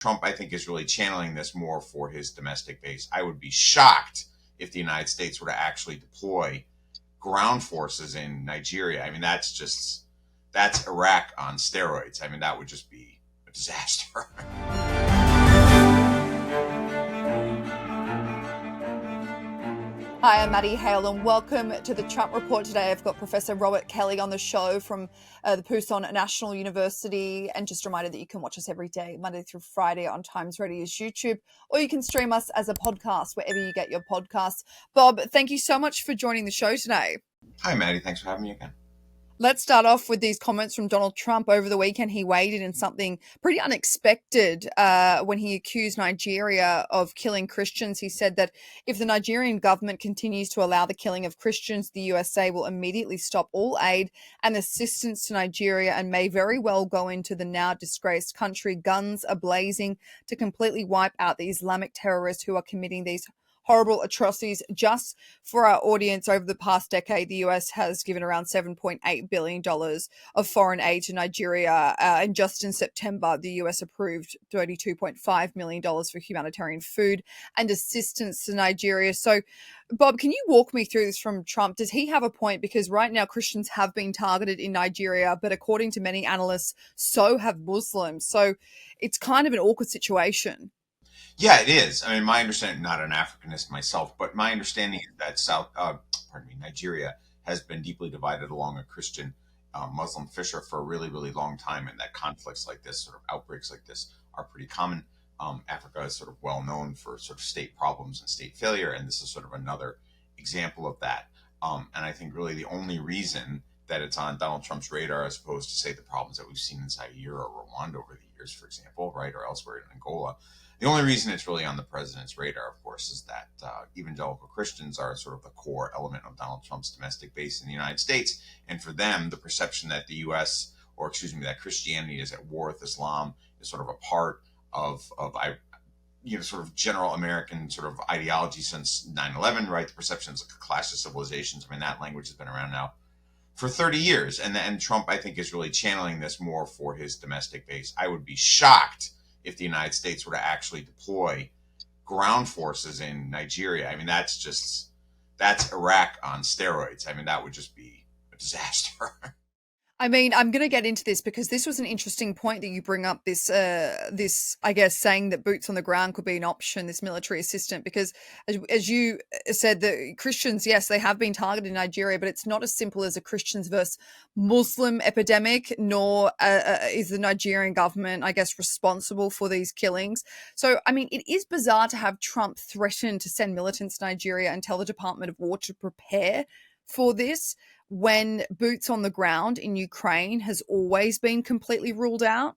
Trump, I think, is really channeling this more for his domestic base. I would be shocked if the United States were to actually deploy ground forces in Nigeria. I mean, that's Iraq on steroids. I mean, that would just be a disaster. Hi, I'm Maddie, Hale, and welcome to the Trump Report. Today I've got Professor Robert Kelly on the show from the Pusan National University. And just a reminder that you can watch us every day, Monday through Friday on Times Radio's YouTube, or you can stream us as a podcast wherever you get your podcasts. Bob, thank you so much for joining the show today. Hi, Maddie. Thanks for having me again. Let's start off with these comments from Donald Trump. Over the weekend, he weighed in something pretty unexpected when he accused Nigeria of killing Christians. He said that if the Nigerian government continues to allow the killing of Christians, the USA will immediately stop all aid and assistance to Nigeria and may very well go into the now disgraced country, guns a-blazing, to completely wipe out the Islamic terrorists who are committing these horrible atrocities. Just for our audience, over the past decade, the US has given around $7.8 billion of foreign aid to Nigeria. And just in September, the US approved $32.5 million for humanitarian food and assistance to Nigeria. So, Bob, can you walk me through this from Trump? Does he have a point? Because right now, Christians have been targeted in Nigeria, but according to many analysts, so have Muslims. So it's kind of an awkward situation. Yeah, it is. I mean, my understanding, not an Africanist myself, but my understanding is that Nigeria has been deeply divided along a Christian Muslim fissure for a really, really long time, and that conflicts like this, sort of outbreaks like this, are pretty common. Africa is sort of well known for sort of state problems and state failure, and this is sort of another example of that. And I think really the only reason that it's on Donald Trump's radar, as opposed to, say, the problems that we've seen in Zaire or Rwanda over the years, for example, right, or elsewhere in Angola. The only reason it's really on the president's radar, of course, is that evangelical Christians are sort of the core element of Donald Trump's domestic base in the United States. And for them, the perception that the U.S., or excuse me, that Christianity is at war with Islam is sort of a part of sort of general American sort of ideology since 9/11, right? The perception is like a clash of civilizations. I mean, that language has been around now for 30 years. And Trump, I think, is really channeling this more for his domestic base. I would be shocked if the United States were to actually deploy ground forces in Nigeria. I mean, that's Iraq on steroids. I mean, that would just be a disaster. I mean, I'm going to get into this because this was an interesting point that you bring up, this, I guess, saying that boots on the ground could be an option, this military assistant, because as you said, the Christians, yes, they have been targeted in Nigeria, but it's not as simple as a Christians versus Muslim epidemic, nor is the Nigerian government, I guess, responsible for these killings. So, I mean, it is bizarre to have Trump threaten to send militants to Nigeria and tell the Department of War to prepare for this, when boots on the ground in Ukraine has always been completely ruled out.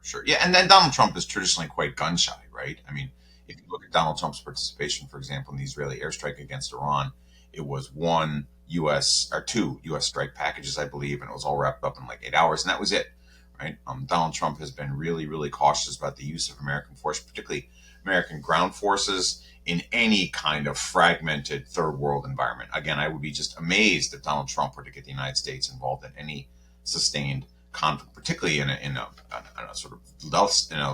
Sure. Yeah. And then Donald Trump is traditionally quite gun shy, right? I mean, if you look at Donald Trump's participation, for example, in the Israeli airstrike against Iran, it was two U.S. strike packages, I believe, and it was all wrapped up in like 8 hours, and that was it, right? Donald Trump has been really, really cautious about the use of American force, particularly American ground forces, in any kind of fragmented third world environment. Again, I would be just amazed if Donald Trump were to get the United States involved in any sustained conflict, particularly in a sort of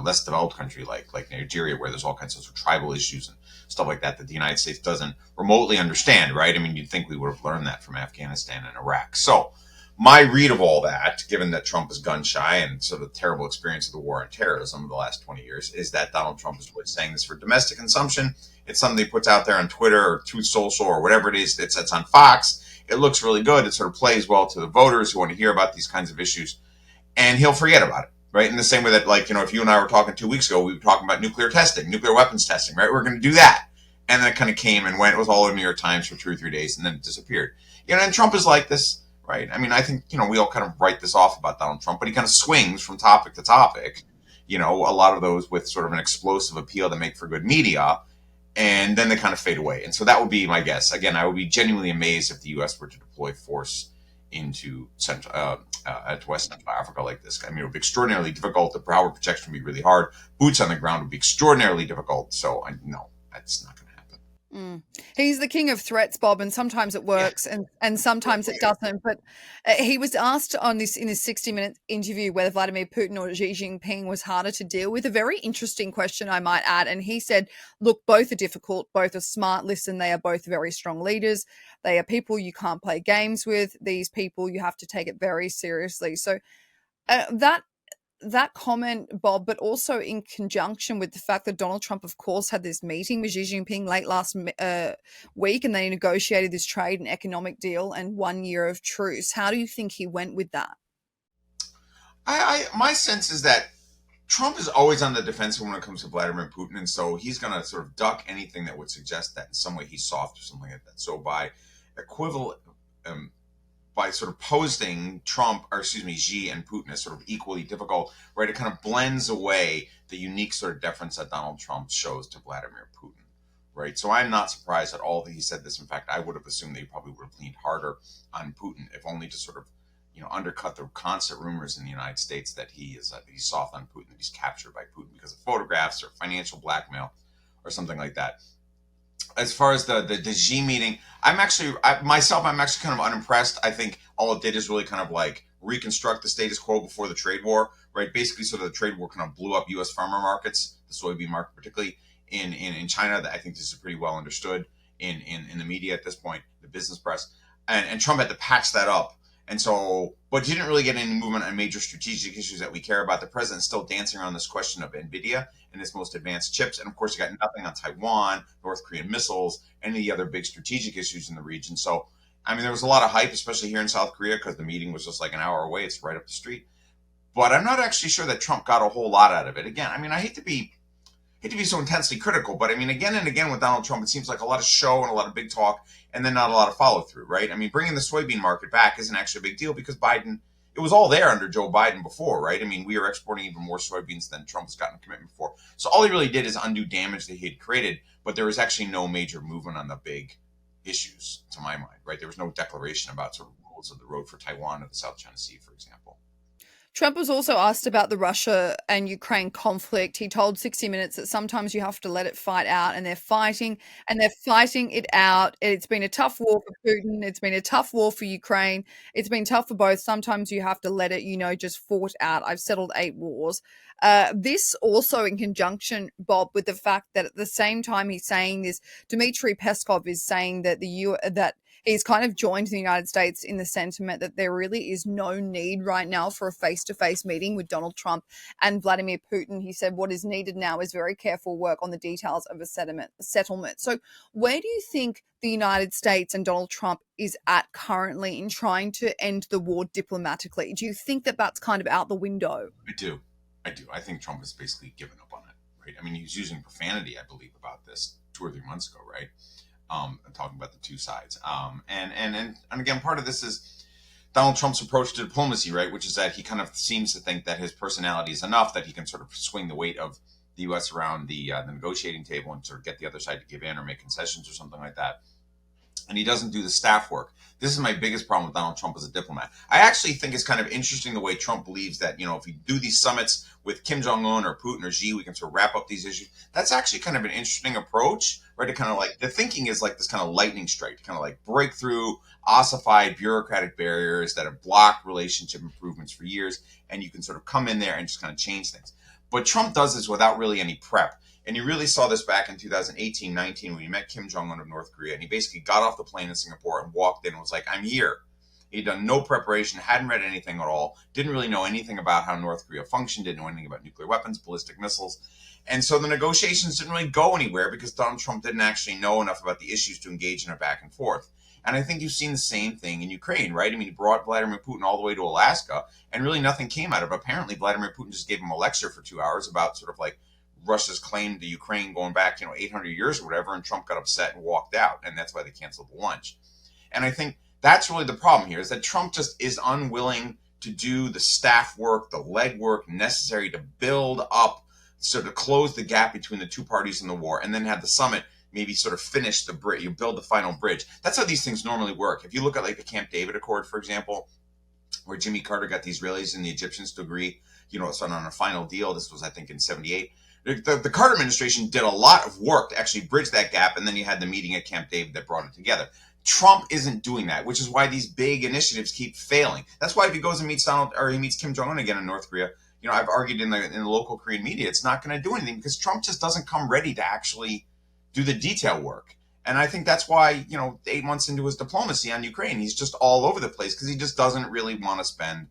less developed country like Nigeria, where there's all kinds of tribal issues and stuff like that the United States doesn't remotely understand, right? I mean, you'd think we would have learned that from Afghanistan and Iraq. So my read of all that, given that Trump is gun shy and sort of the terrible experience of the war on terrorism of the last 20 years, is that Donald Trump is really saying this for domestic consumption. It's something he puts out there on Twitter or Truth Social or whatever it is that's on Fox. It looks really good. It sort of plays well to the voters who want to hear about these kinds of issues. And he'll forget about it, right? In the same way that, like, if you and I were talking 2 weeks ago, we were talking about nuclear weapons testing, right? We're going to do that. And then it kind of came and went. It was all over New York Times for 2 or 3 days, and then it disappeared. And Trump is like this, right? I mean, I think, we all kind of write this off about Donald Trump, but he kind of swings from topic to topic, a lot of those with sort of an explosive appeal that make for good media, and then they kind of fade away. And so that would be my guess. Again, I would be genuinely amazed if the U.S. were to deploy force into West Central Africa like this. I mean, it would be extraordinarily difficult. The power projection would be really hard. Boots on the ground would be extraordinarily difficult. So, no, that's not going to happen. Mm. He's the king of threats, Bob, and sometimes it Yeah. works and sometimes it doesn't. But he was asked on this in his 60-minute interview whether Vladimir Putin or Xi Jinping was harder to deal with. A very interesting question, I might add. And he said, look, both are difficult, both are smart. Listen, they are both very strong leaders. They are people you can't play games with. These people, you have to take it very seriously. So that comment, Bob, but also in conjunction with the fact that Donald Trump, of course, had this meeting with Xi Jinping late last week, and they negotiated this trade and economic deal and 1 year of truce. How do you think he went with that? My sense is that Trump is always on the defensive when it comes to Vladimir Putin, and so he's going to sort of duck anything that would suggest that in some way he's soft or something like that. So equivalent, um, by sort of posting Trump, or excuse me, Xi and Putin as sort of equally difficult, right? It kind of blends away the unique sort of deference that Donald Trump shows to Vladimir Putin, right? So I'm not surprised at all that he said this. In fact, I would have assumed that he probably would have leaned harder on Putin, if only to sort of, undercut the constant rumors in the United States that he's soft on Putin, that he's captured by Putin because of photographs or financial blackmail or something like that. As far as the Xi meeting, I'm actually kind of unimpressed. I think all it did is really kind of like reconstruct the status quo before the trade war, right? Basically, sort of the trade war kind of blew up U.S. farmer markets, the soybean market particularly in China. That I think this is pretty well understood in the media at this point, the business press, and Trump had to patch that up. And so, but you didn't really get any movement on major strategic issues that we care about. The president's still dancing around this question of NVIDIA and its most advanced chips. And of course, you got nothing on Taiwan, North Korean missiles, any of the other big strategic issues in the region. So, I mean, there was a lot of hype, especially here in South Korea, because the meeting was just like an hour away. It's right up the street. But I'm not actually sure that Trump got a whole lot out of it. Again, I mean, I hate to be so intensely critical, but I mean, again and again with Donald Trump, it seems like a lot of show and a lot of big talk, and then not a lot of follow through, right? I mean, bringing the soybean market back isn't actually a big deal because Biden, it was all there under Joe Biden before, right? I mean, we are exporting even more soybeans than Trump has gotten a commitment for. So all he really did is undo damage that he had created, but there was actually no major movement on the big issues, to my mind, right? There was no declaration about sort of rules of the road for Taiwan or the South China Sea, for example. Trump was also asked about the Russia and Ukraine conflict. He told 60 Minutes that sometimes you have to let it fight out, and they're fighting it out. It's been a tough war for Putin. It's been a tough war for Ukraine. It's been tough for both. Sometimes you have to let it, just fought out. I've settled 8 wars. This also in conjunction, Bob, with the fact that at the same time he's saying this, Dmitry Peskov is saying that that he's kind of joined the United States in the sentiment that there really is no need right now for a face-to-face meeting with Donald Trump and Vladimir Putin. He said what is needed now is very careful work on the details of a settlement. So where do you think the United States and Donald Trump is at currently in trying to end the war diplomatically? Do you think that that's kind of out the window? I do. I do. I think Trump has basically given up on it, right? I mean, he was using profanity, I believe, about this 2 or 3 months ago, right? Talking about the two sides. And again, part of this is Donald Trump's approach to diplomacy, right? Which is that he kind of seems to think that his personality is enough that he can sort of swing the weight of the U.S. around the negotiating table and sort of get the other side to give in or make concessions or something like that. And he doesn't do the staff work. This is my biggest problem with Donald Trump as a diplomat. I actually think it's kind of interesting the way Trump believes that, if we do these summits with Kim Jong-un or Putin or Xi, we can sort of wrap up these issues. That's actually kind of an interesting approach, right? To kind of like, the thinking is like this kind of lightning strike, to kind of like break through ossified bureaucratic barriers that have blocked relationship improvements for years. And you can sort of come in there and just kind of change things. But Trump does this without really any prep. And you really saw this back in 2018-19 when he met Kim Jong-un of North Korea. And he basically got off the plane in Singapore and walked in and was like, I'm here. He'd done no preparation, hadn't read anything at all, didn't really know anything about how North Korea functioned, didn't know anything about nuclear weapons, ballistic missiles. And so the negotiations didn't really go anywhere because Donald Trump didn't actually know enough about the issues to engage in a back and forth. And I think you've seen the same thing in Ukraine, right? I mean, he brought Vladimir Putin all the way to Alaska, and really nothing came out of it. Apparently, Vladimir Putin just gave him a lecture for 2 hours about sort of like Russia's claim to Ukraine going back, 800 years or whatever, and Trump got upset and walked out, and that's why they canceled the lunch. And I think that's really the problem here, is that Trump just is unwilling to do the staff work, the leg work necessary to build up, so to close the gap between the two parties in the war, and then have the summit maybe sort of finish the bridge, you build the final bridge. That's how these things normally work. If you look at like the Camp David Accord, for example, where Jimmy Carter got the Israelis and the Egyptians to agree, on a final deal. This was, I think, in '78. The Carter administration did a lot of work to actually bridge that gap, and then you had the meeting at Camp David that brought it together. Trump isn't doing that, which is why these big initiatives keep failing. That's why if he goes and meets he meets Kim Jong Un again in North Korea, I've argued in the local Korean media, it's not going to do anything because Trump just doesn't come ready to actually do the detail work. And I think that's why, 8 months into his diplomacy on Ukraine, he's just all over the place because he just doesn't really want to spend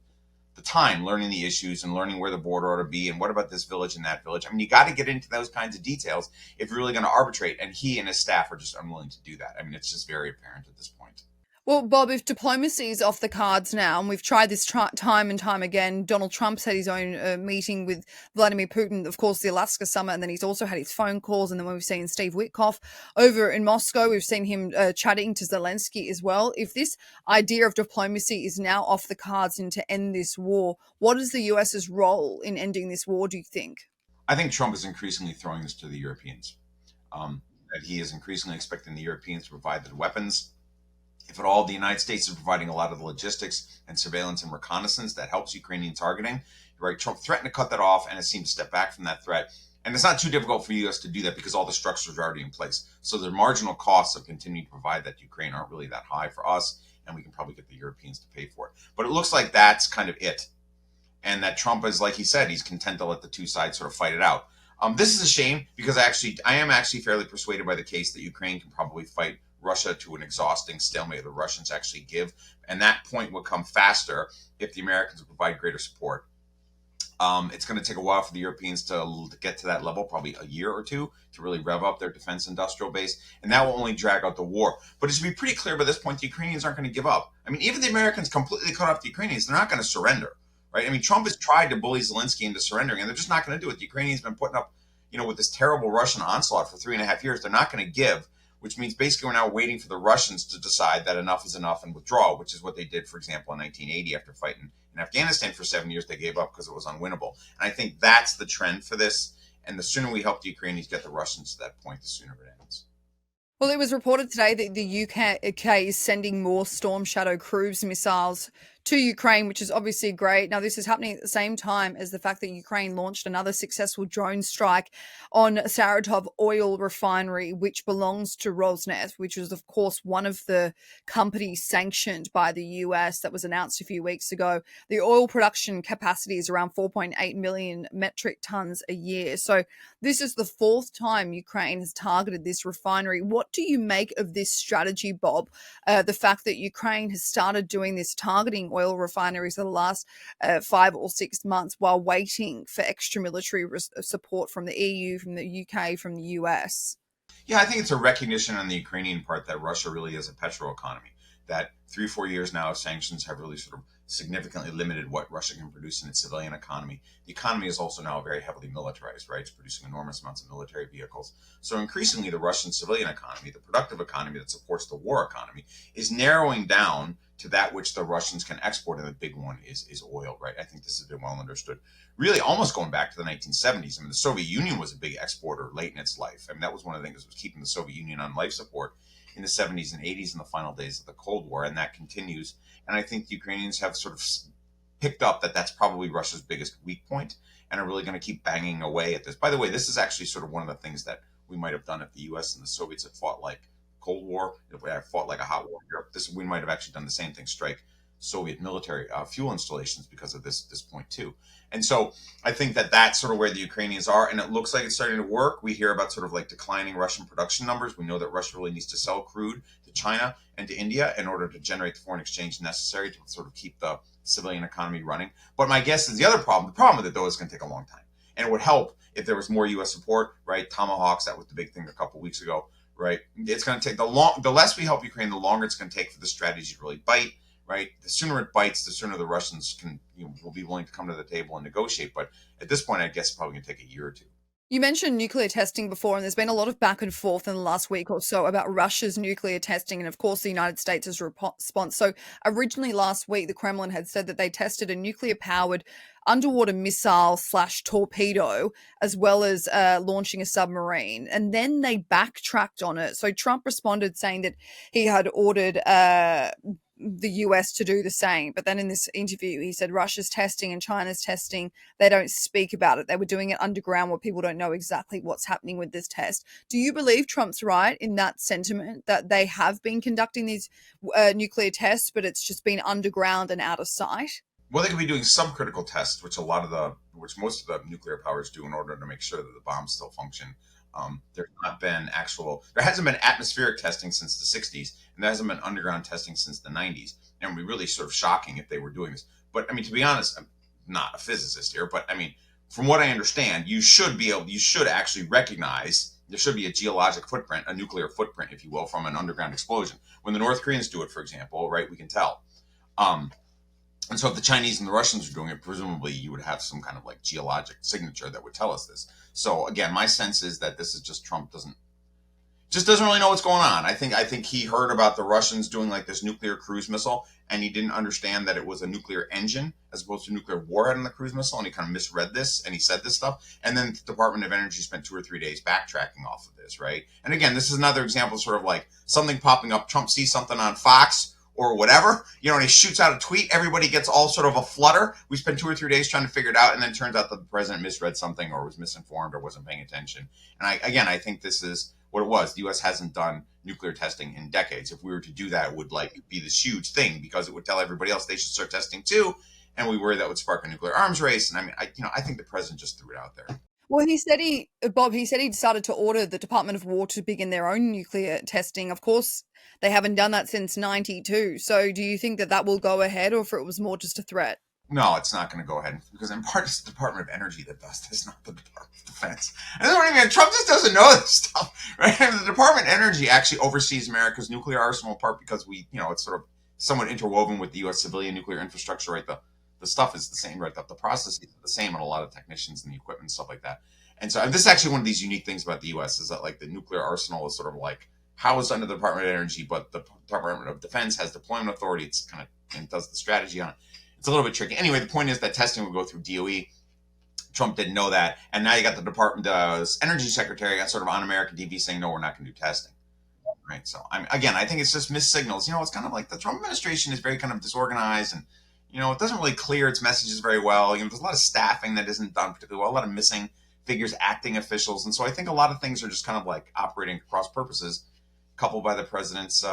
the time learning the issues and learning where the border ought to be and what about this village and that village. I mean, you got to get into those kinds of details if you're really going to arbitrate. And he and his staff are just unwilling to do that. I mean, it's just very apparent at this point. Well, Bob, if diplomacy is off the cards now, and we've tried this time and time again, Donald Trump's had his own meeting with Vladimir Putin, of course, the Alaska summit, and then he's also had his phone calls. And then we've seen Steve Witkoff over in Moscow, we've seen him chatting to Zelensky as well. If this idea of diplomacy is now off the cards and to end this war, what is the US's role in ending this war, do you think? I think Trump is increasingly throwing this to the Europeans. That he is increasingly expecting the Europeans to provide the weapons. If at all, the United States is providing a lot of the logistics and surveillance and reconnaissance that helps Ukrainian targeting. Right? Trump threatened to cut that off, and it seemed to step back from that threat. And it's not too difficult for the U.S. to do that because all the structures are already in place. So the marginal costs of continuing to provide that to Ukraine aren't really that high for us, and we can probably get the Europeans to pay for it. But it looks like that's kind of it. And that Trump is, like he said, he's content to let the two sides sort of fight it out. This is a shame because I am actually fairly persuaded by the case that Ukraine can probably fight Russia to an exhausting stalemate the Russians actually give. And that point would come faster if the Americans would provide greater support. It's going to take a while for the Europeans to get to that level, probably a year or two, to really rev up their defense industrial base. And that will only drag out the war. But it should be pretty clear by this point, the Ukrainians aren't going to give up. I mean, even the Americans completely cut off the Ukrainians, they're not going to surrender. Right? I mean, Trump has tried to bully Zelensky into surrendering, and they're just not going to do it. The Ukrainians have been putting up, with this terrible Russian onslaught for 3.5 years. They're not going to give, which means basically we're now waiting for the Russians to decide that enough is enough and withdraw, which is what they did, for example, in 1980 after fighting in Afghanistan for 7 years. They gave up because it was unwinnable. And I think that's the trend for this. And the sooner we help the Ukrainians get the Russians to that point, the sooner it ends. Well, it was reported today that the UK is sending more Storm Shadow cruise missiles to Ukraine, which is obviously great. Now, this is happening at the same time as the fact that Ukraine launched another successful drone strike on Saratov oil refinery, which belongs to Rosneft, which was, of course, one of the companies sanctioned by the US that was announced a few weeks ago. The oil production capacity is around 4.8 million metric tons a year. So this is the fourth time Ukraine has targeted this refinery. What do you make of this strategy, Bob? The fact that Ukraine has started doing this targeting oil refineries for the last 5 or 6 months while waiting for extra military support from the EU, from the UK, from the US. Yeah, I think it's a recognition on the Ukrainian part that Russia really is a petro economy. That 3 or 4 years now of sanctions have really sort of significantly limited what Russia can produce in its civilian economy. The economy is also now very heavily militarized, right? It's producing enormous amounts of military vehicles. So increasingly, the Russian civilian economy, the productive economy that supports the war economy, is narrowing down to that which the Russians can export, and the big one is oil, right? I think this has been well understood. Really, almost going back to the 1970s. I mean, the Soviet Union was a big exporter late in its life. I mean, that was one of the things that was keeping the Soviet Union on life support in the 70s and 80s in the final days of the Cold War, and that continues. And I think the Ukrainians have sort of picked up that that's probably Russia's biggest weak point and are really going to keep banging away at this. By the way, this is actually sort of one of the things that we might have done if the U.S. and the Soviets had fought like Cold War, if we had fought like a hot war in Europe. We might have actually done the same thing, strike Soviet military fuel installations because of this point too. And so I think that that's sort of where the Ukrainians are, and it looks like it's starting to work. We hear about sort of like declining Russian production numbers. We know that Russia really needs to sell crude to China and to India in order to generate the foreign exchange necessary to sort of keep the civilian economy running. But my guess is the problem with it, though, is going to take a long time. And it would help if there was more U.S. support, right? Tomahawks, that was the big thing a couple of weeks ago, right? It's going to take the less we help Ukraine, the longer it's going to take for the strategy to really bite. Right, the sooner it bites, the sooner the Russians will be willing to come to the table and negotiate. But at this point, I guess it's probably going to take a year or two. You mentioned nuclear testing before, and there's been a lot of back and forth in the last week or so about Russia's nuclear testing and, of course, the United States' response. So originally last week, the Kremlin had said that they tested a nuclear-powered underwater missile / torpedo, as well as launching a submarine. And then they backtracked on it. So Trump responded saying that he had ordered the US to do the same. But then in this interview, he said Russia's testing and China's testing, they don't speak about it. They were doing it underground where people don't know exactly what's happening with this test. Do you believe Trump's right in that sentiment that they have been conducting these nuclear tests, but it's just been underground and out of sight? Well, they could be doing some critical tests, which most of the nuclear powers do in order to make sure that the bombs still function. There hasn't been atmospheric testing since the 60s, and there hasn't been underground testing since the 90s. And it would be really sort of shocking if they were doing this. But I mean, to be honest, I'm not a physicist here, but I mean, from what I understand, you should actually recognize there should be a geologic footprint, a nuclear footprint, if you will, from an underground explosion. When the North Koreans do it, for example, right, we can tell. Um, and so if the Chinese and the Russians are doing it, presumably you would have some kind of like geologic signature that would tell us this. So again, my sense is that this is just Trump doesn't really know what's going on. I think he heard about the Russians doing like this nuclear cruise missile, and he didn't understand that it was a nuclear engine as opposed to a nuclear warhead in the cruise missile, and he kind of misread this and he said this stuff. And then the Department of Energy spent 2 or 3 days backtracking off of this, right? And again, this is another example of sort of like something popping up. Trump sees something on Fox or whatever, and he shoots out a tweet. Everybody gets all sort of a flutter. We spend 2 or 3 days trying to figure it out, and then it turns out that the president misread something or was misinformed or wasn't paying attention. And I think this is what it was. The U.S. hasn't done nuclear testing in decades. If we were to do that, it would like be this huge thing because it would tell everybody else they should start testing too, and we worry that would spark a nuclear arms race. And I mean, I think the president just threw it out there. Well, Bob, he said he decided to order the Department of War to begin their own nuclear testing. Of course, they haven't done that since 92. So do you think that will go ahead, or if it was more just a threat? No, it's not going to go ahead because in part it's the Department of Energy that does this, not the Department of Defense. And that's what I mean. Trump just doesn't know this stuff, right? And the Department of Energy actually oversees America's nuclear arsenal, in part because it's sort of somewhat interwoven with the U.S. civilian nuclear infrastructure, right? The stuff is the same, right? The processes are the same, and a lot of technicians and the equipment and stuff like that. And so, and this is actually one of these unique things about the U.S. is that like the nuclear arsenal is sort of like housed under the Department of Energy, but the Department of Defense has deployment authority. It's kind of and does the strategy on it. It's a little bit tricky. Anyway, the point is that testing would go through DOE. Trump didn't know that. And now you got the Department Energy Secretary sort of on American TV saying, no, we're not going to do testing. Right. So, I think it's just missed signals. It's kind of like the Trump administration is very kind of disorganized and, it doesn't really clear its messages very well. There's a lot of staffing that isn't done particularly well, a lot of missing figures, acting officials. And so I think a lot of things are just kind of like operating at cross purposes, coupled by the president's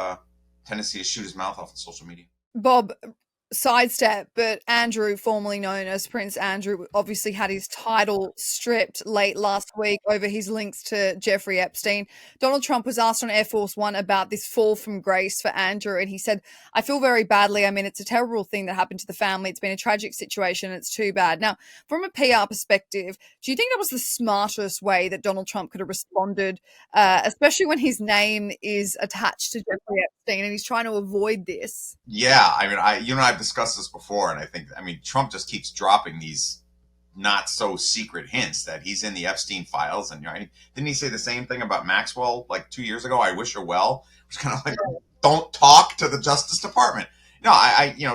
tendency to shoot his mouth off on social media. Bob, sidestep, but Andrew, formerly known as Prince Andrew, obviously had his title stripped late last week over his links to Jeffrey Epstein. Donald Trump was asked on Air Force One about this fall from grace for Andrew, and he said, I feel very badly. I mean, it's a terrible thing that happened to the family. It's been a tragic situation. It's too bad. Now, from a PR perspective, do you think that was the smartest way that Donald Trump could have responded, especially when his name is attached to Jeffrey Epstein and he's trying to avoid this? Yeah, I've discussed this before, and Trump just keeps dropping these not so secret hints that he's in the Epstein files. And didn't he say the same thing about Maxwell like 2 years ago? I wish her well. It's kind of like, don't talk to the Justice Department. No,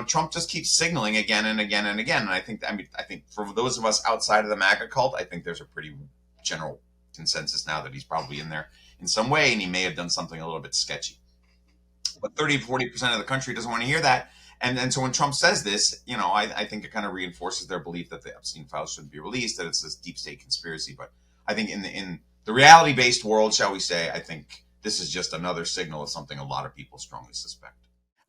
Trump just keeps signaling again and again and again. And I think for those of us outside of the MAGA cult, I think there's a pretty general consensus now that he's probably in there in some way, and he may have done something a little bit sketchy. But 30-40% of the country doesn't want to hear that. And so when Trump says this, I think it kind of reinforces their belief that the Epstein files shouldn't be released, that it's this deep state conspiracy. But I think in the reality-based world, shall we say, I think this is just another signal of something a lot of people strongly suspect.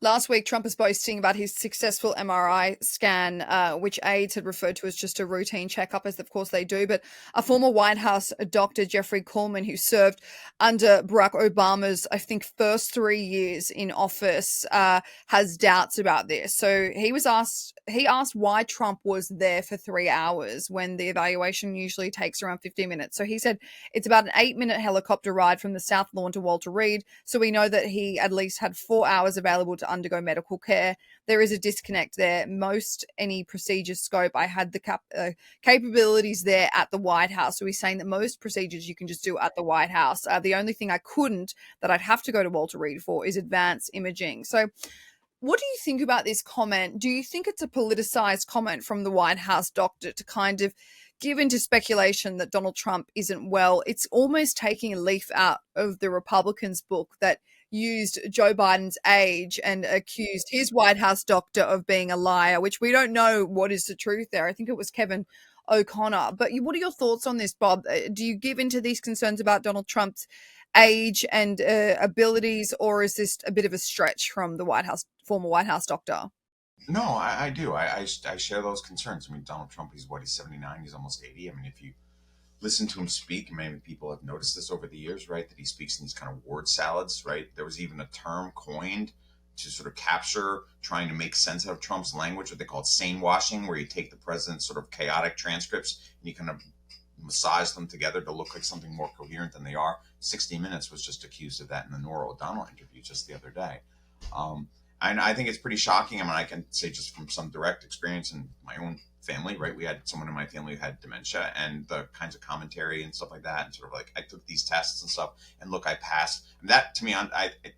Last week, Trump was boasting about his successful MRI scan, which aides had referred to as just a routine checkup, as of course they do. But a former White House doctor, Jeffrey Kuhlman, who served under Barack Obama's, I think, first 3 years in office, has doubts about this. So he asked why Trump was there for 3 hours when the evaluation usually takes around 15 minutes. So he said it's about an 8-minute helicopter ride from the South Lawn to Walter Reed. So we know that he at least had 4 hours available to undergo medical care. There is a disconnect there. Most any procedure scope, I had the capabilities there at the White House. So he's saying that most procedures you can just do at the White House. The only thing I couldn't, that I'd have to go to Walter Reed for, is advanced imaging. So what do you think about this comment? Do you think it's a politicized comment from the White House doctor to kind of give into speculation that Donald Trump isn't well? It's almost taking a leaf out of the Republicans' book that used Joe Biden's age and accused his White House doctor of being a liar, which we don't know what is the truth there. I think it was Kevin O'Connor. But what are your thoughts on this, Bob? Do you give into these concerns about Donald Trump's age and abilities, or is this a bit of a stretch from the former White House doctor? No, I do. I share those concerns. I mean, Donald Trump, he's 79, he's almost 80. I mean, if you listen to him speak, many people have noticed this over the years, right? That he speaks in these kind of word salads, right? There was even a term coined to sort of capture trying to make sense out of Trump's language, what they call sane washing, where you take the president's sort of chaotic transcripts and you kind of massage them together to look like something more coherent than they are. 60 Minutes was just accused of that in the Norah O'Donnell interview just the other day. And I think it's pretty shocking. I mean, I can say just from some direct experience in my own family, right? We had someone in my family who had dementia, and the kinds of commentary and stuff like that. And sort of like, I took these tests and stuff, and look, I passed. And that, to me,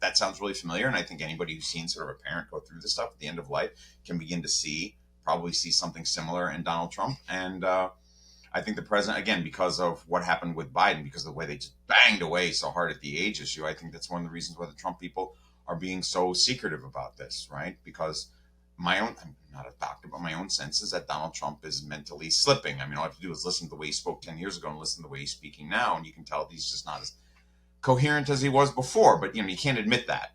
that sounds really familiar. And I think anybody who's seen sort of a parent go through this stuff at the end of life can begin to probably see something similar in Donald Trump. And I think the president, again, because of what happened with Biden, because of the way they just banged away so hard at the age issue, I think that's one of the reasons why the Trump people are being so secretive about this, right? Because I'm not a doctor, but my own sense is that Donald Trump is mentally slipping. I mean, all I have to do is listen to the way he spoke 10 years ago and listen to the way he's speaking now, and you can tell he's just not as coherent as he was before. But, you can't admit that,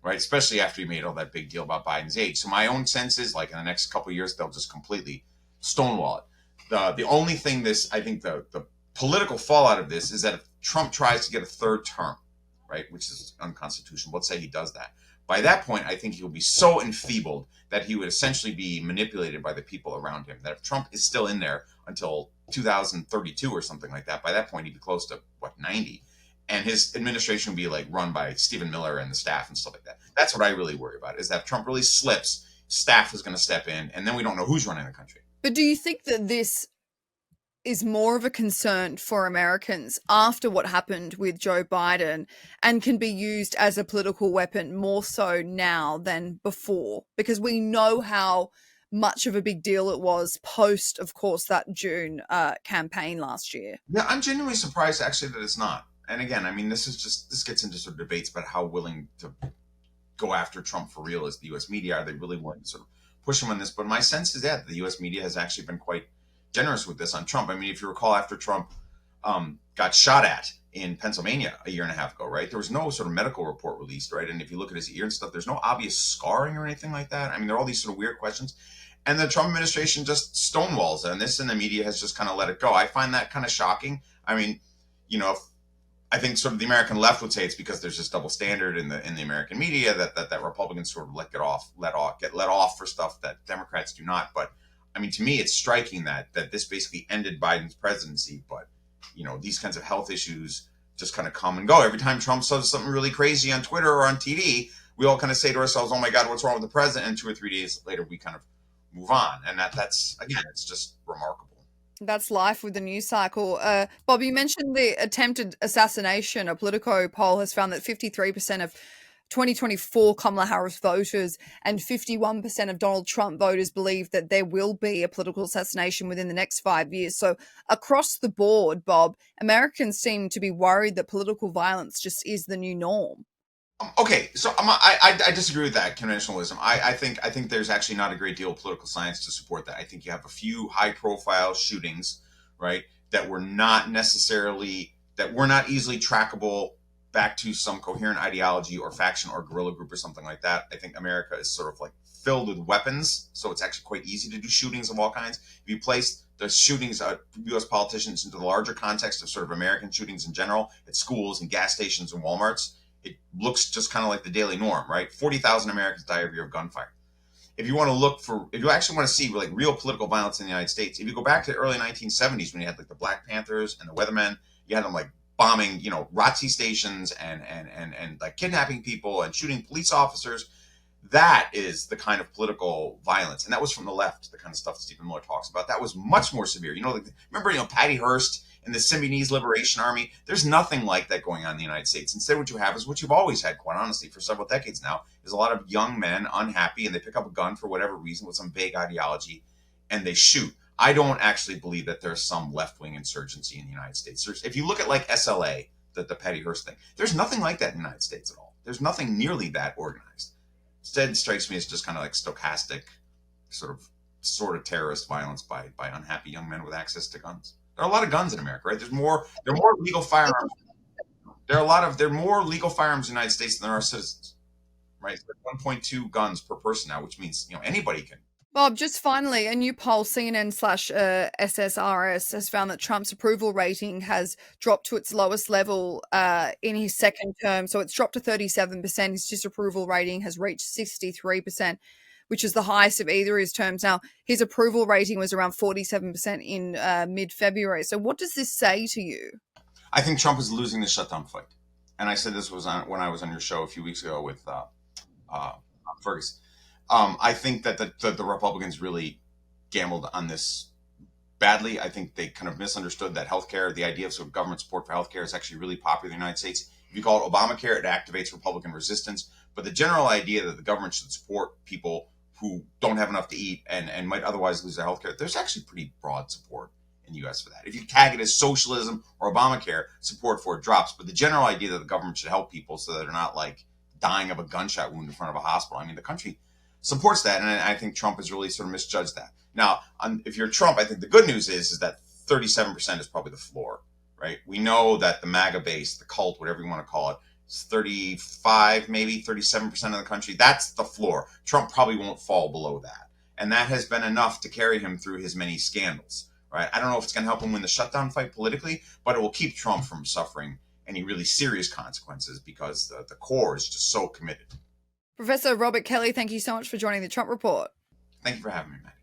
right? Especially after he made all that big deal about Biden's age. So my own sense is, like, in the next couple of years, they'll just completely stonewall it. The only thing I think the political fallout of this is that if Trump tries to get a third term, right, which is unconstitutional, let's say he does that. By that point, I think he will be so enfeebled that he would essentially be manipulated by the people around him. That if Trump is still in there until 2032 or something like that, by that point he'd be close to 90, and his administration would be like run by Stephen Miller and the staff and stuff like that. That's what I really worry about, is that if Trump really slips, staff is going to step in, and then we don't know who's running the country. But do you think that this is more of a concern for Americans after what happened with Joe Biden and can be used as a political weapon more so now than before? Because we know how much of a big deal it was post, of course, that June campaign last year. Yeah, I'm genuinely surprised actually that it's not. And again, I mean, this gets into sort of debates about how willing to go after Trump for real is the U.S. media. Are they really willing to sort of push him on this? But my sense is that the U.S. media has actually been quite generous with this on Trump. I mean, if you recall, after Trump got shot at in Pennsylvania a year and a half ago, right, there was no sort of medical report released, right? And if you look at his ear and stuff, there's no obvious scarring or anything like that. I mean, there are all these sort of weird questions. And the Trump administration just stonewalls on this, and the media has just kind of let it go. I find that kind of shocking. I mean, I think sort of the American left would say it's because there's this double standard in the American media that Republicans sort of get let off for stuff that Democrats do not. But I mean, to me, it's striking that this basically ended Biden's presidency. But, these kinds of health issues just kind of come and go. Every time Trump says something really crazy on Twitter or on TV, we all kind of say to ourselves, oh my God, what's wrong with the president? And 2 or 3 days later, we kind of move on. And that's, again, it's just remarkable. That's life with the news cycle. Bob, you mentioned the attempted assassination. A Politico poll has found that 53% of 2024 Kamala Harris voters and 51% of Donald Trump voters believe that there will be a political assassination within the next 5 years. So across the board, Bob, Americans seem to be worried that political violence just is the new norm. Okay, so I disagree with that conventionalism. I think there's actually not a great deal of political science to support that. I think you have a few high-profile shootings, right, that were not easily trackable back to some coherent ideology or faction or guerrilla group or something like that. I think America is sort of like filled with weapons, so it's actually quite easy to do shootings of all kinds. If you place the shootings of U.S. politicians into the larger context of sort of American shootings in general, at schools and gas stations and Walmarts, it looks just kind of like the daily norm, right? 40,000 Americans die every year of gunfire. If you actually want to see like real political violence in the United States, if you go back to the early 1970s when you had like the Black Panthers and the Weathermen, you had them like bombing, ROTC stations and like kidnapping people and shooting police officers. That is the kind of political violence. And that was from the left, the kind of stuff Stephen Miller talks about. That was much more severe. Remember, Patty Hearst and the Symbionese Liberation Army? There's nothing like that going on in the United States. Instead, what you have is what you've always had, quite honestly, for several decades now, is a lot of young men unhappy, and they pick up a gun for whatever reason with some vague ideology, and they shoot. I don't actually believe that there's some left-wing insurgency in the United States. If you look at like SLA, the Patty Hearst thing, there's nothing like that in the United States at all. There's nothing nearly that organized. Instead, it strikes me as just kind of like stochastic, sort of terrorist violence by unhappy young men with access to guns. There are a lot of guns in America, right? There are more legal firearms. There are more legal firearms in the United States than there are citizens, right? So 1.2 guns per person now, which means anybody can. Bob, just finally, a new poll, CNN slash SSRS, has found that Trump's approval rating has dropped to its lowest level in his second term. So it's dropped to 37%. His disapproval rating has reached 63%, which is the highest of either of his terms. Now, his approval rating was around 47% in mid-February. So what does this say to you? I think Trump is losing the shutdown fight. And I said this when I was on your show a few weeks ago with Fergus. I think that the Republicans really gambled on this badly. I think they kind of misunderstood that healthcare, the idea of sort of government support for healthcare, is actually really popular in the United States. If you call it Obamacare, it activates Republican resistance. But the general idea that the government should support people who don't have enough to eat and might otherwise lose their healthcare, there's actually pretty broad support in the U.S. for that. If you tag it as socialism or Obamacare, support for it drops. But the general idea that the government should help people so that they're not like dying of a gunshot wound in front of a hospital. I mean, the country supports that, and I think Trump has really sort of misjudged that. Now, if you're Trump, I think the good news is that 37% is probably the floor, right? We know that the MAGA base, the cult, whatever you want to call it, is 35, maybe 37% of the country. That's the floor. Trump probably won't fall below that, and that has been enough to carry him through his many scandals, right? I don't know if it's going to help him win the shutdown fight politically, but it will keep Trump from suffering any really serious consequences because the core is just so committed. Professor Robert Kelly, thank you so much for joining the Trump Report. Thank you for having me, Maddie.